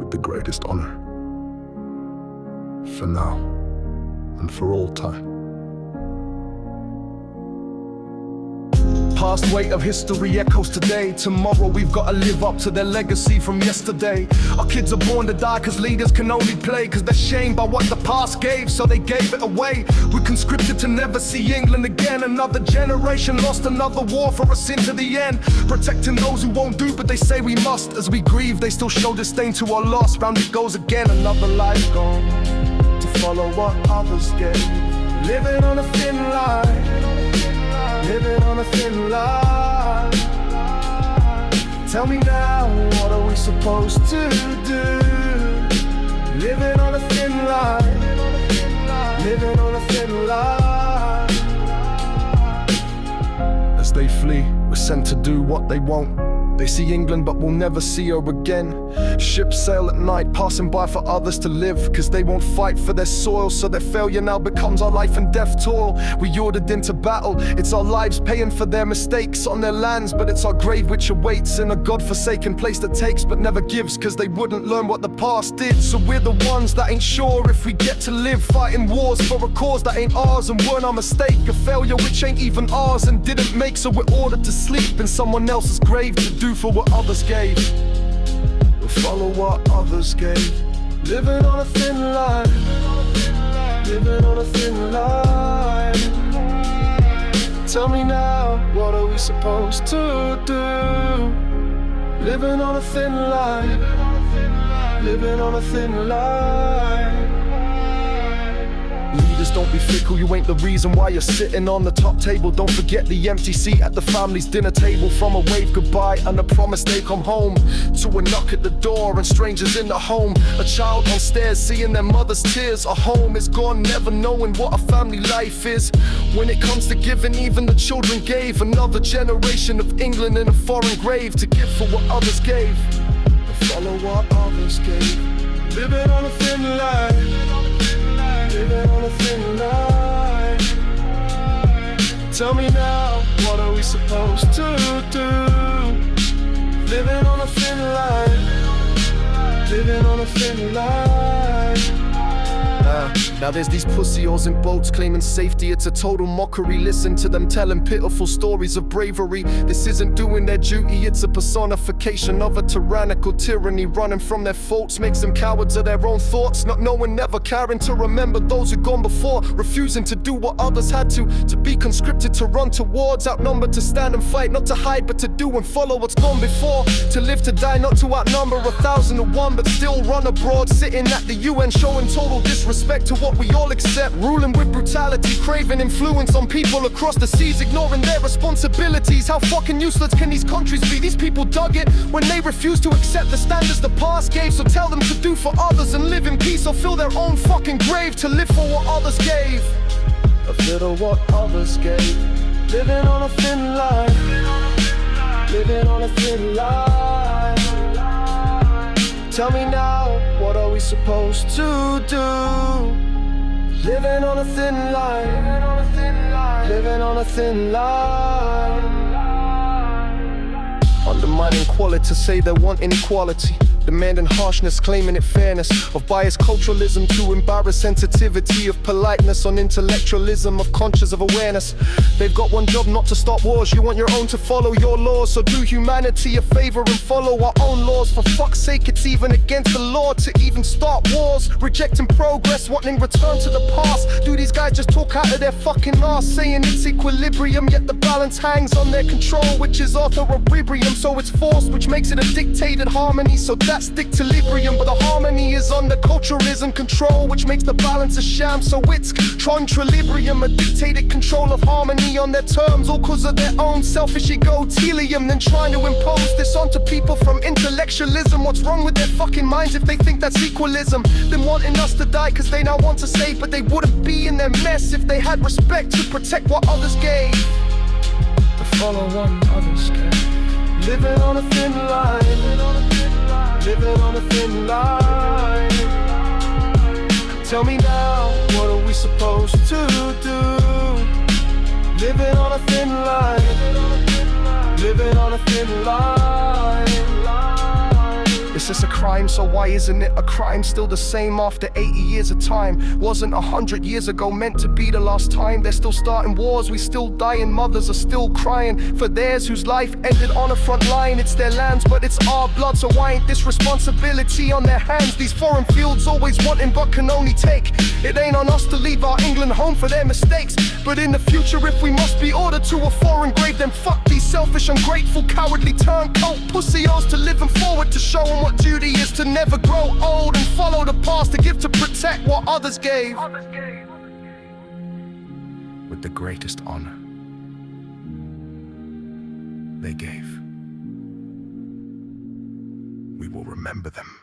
with the greatest honor. For now and for all time. Past weight of history echoes today. Tomorrow we've got to live up to their legacy from yesterday. Our kids are born to die cause leaders can only play, cause they're shamed by what the past gave, so they gave it away. We're conscripted to never see England again. Another generation lost, another war for us into the end. Protecting those who won't do but they say we must. As we grieve they still show disdain to our loss. Round it goes again, another life gone to follow what others gave. Living on a thin line, living on a thin line. Tell me now, what are we supposed to do? Living on a thin line, living on a thin line. As they flee, we're sent to do what they won't. They see England but will never see her again. Ships sail at night, passing by for others to live, cause they won't fight for their soil, so their failure now becomes our life and death toil. We ordered into battle, it's our lives paying for their mistakes on their lands, but it's our grave which awaits in a God-forsaken place that takes but never gives, cause they wouldn't learn what the past did. So we're the ones that ain't sure if we get to live, fighting wars for a cause that ain't ours and weren't our mistake, a failure which ain't even ours and didn't make, so we're ordered to sleep in someone else's grave to do for what others gave. We'll follow what others gave. Living on a thin line, living on a thin line. Tell me now, what are we supposed to do? Living on a thin line, living on a thin line. Leaders, don't be fickle, you ain't the reason why you're sitting on the top table. Don't forget the empty seat at the family's dinner table. From a wave goodbye and a promise they come home, to a knock at the door and strangers in the home. A child on stairs seeing their mother's tears. A home is gone, never knowing what a family life is. When it comes to giving, even the children gave. Another generation of England in a foreign grave, to give for what others gave, to follow what others gave. Living on a thin line, living on a thin line. Tell me now, what are we supposed to do? Living on a thin line, living on a thin line. Now there's these pussy-holes in boats claiming safety, it's a total mockery. Listen to them telling pitiful stories of bravery. This isn't doing their duty, it's a personification of a tyrannical tyranny. Running from their faults makes them cowards of their own thoughts. Not knowing, never caring to remember those who've gone before. Refusing to do what others had to be conscripted to run towards. Outnumbered to stand and fight, not to hide but to do and follow what's gone before. To live to die, not to outnumber 1,001 but still run abroad. Sitting at the UN showing total disrespect to what we all accept. Ruling with brutality, craving influence on people across the seas, ignoring their responsibilities. How fucking useless can these countries be? These people dug it when they refuse to accept the standards the past gave. So tell them to do for others and live in peace, or fill their own fucking grave to live for what others gave. A bit of what others gave. Living on a thin line, living on a thin line. Tell me now, what are we supposed to do? Living on a thin line, living on a thin line. Undermining quality to say they want inequality. Demanding harshness, claiming it fairness. Of biased culturalism to embarrass sensitivity. Of politeness on intellectualism. Of conscious of awareness. They've got one job, not to start wars. You want your own to follow your laws. So do humanity a favor and follow our own laws. For fuck's sake, it's even against the law to even start wars. Rejecting progress, wanting return to the past. Do these guys just talk out of their fucking arse, saying it's equilibrium, yet the balance hangs on their control, which is equilibrium. So it's forced, which makes it a dictated harmony. So that's dictilibrium, but the harmony is under culturalism control, which makes the balance a sham. So it's contralibrium, a dictated control of harmony on their terms, all cause of their own selfish egotelium. Then trying to impose this onto people from intellectualism. What's wrong with their fucking minds if they think that's equalism? Then wanting us to die cause they now want to save, but they wouldn't be in their mess if they had respect to protect what others gave. To follow what others gave. Living on a thin line, living on a thin line. Tell me now, what are we supposed to do? Living on a thin line, living on a thin line. It's it's a crime, so why isn't it a crime? Still the same after 80 years of time. Wasn't 100 years ago meant to be the last time? They're still starting wars, we still dying, mothers are still crying for theirs whose life ended on a front line. It's their lands, but it's our blood, so why ain't this responsibility on their hands? These foreign fields always wanting but can only take. It ain't on us to leave our England home for their mistakes, but in the future if we must be ordered to a foreign grave, then fuck these selfish, ungrateful, cowardly turncoat pussy-os to living forward, to show them what duty is, to never grow old and follow the past, to give to protect what others gave with the greatest honor they gave. We will remember them.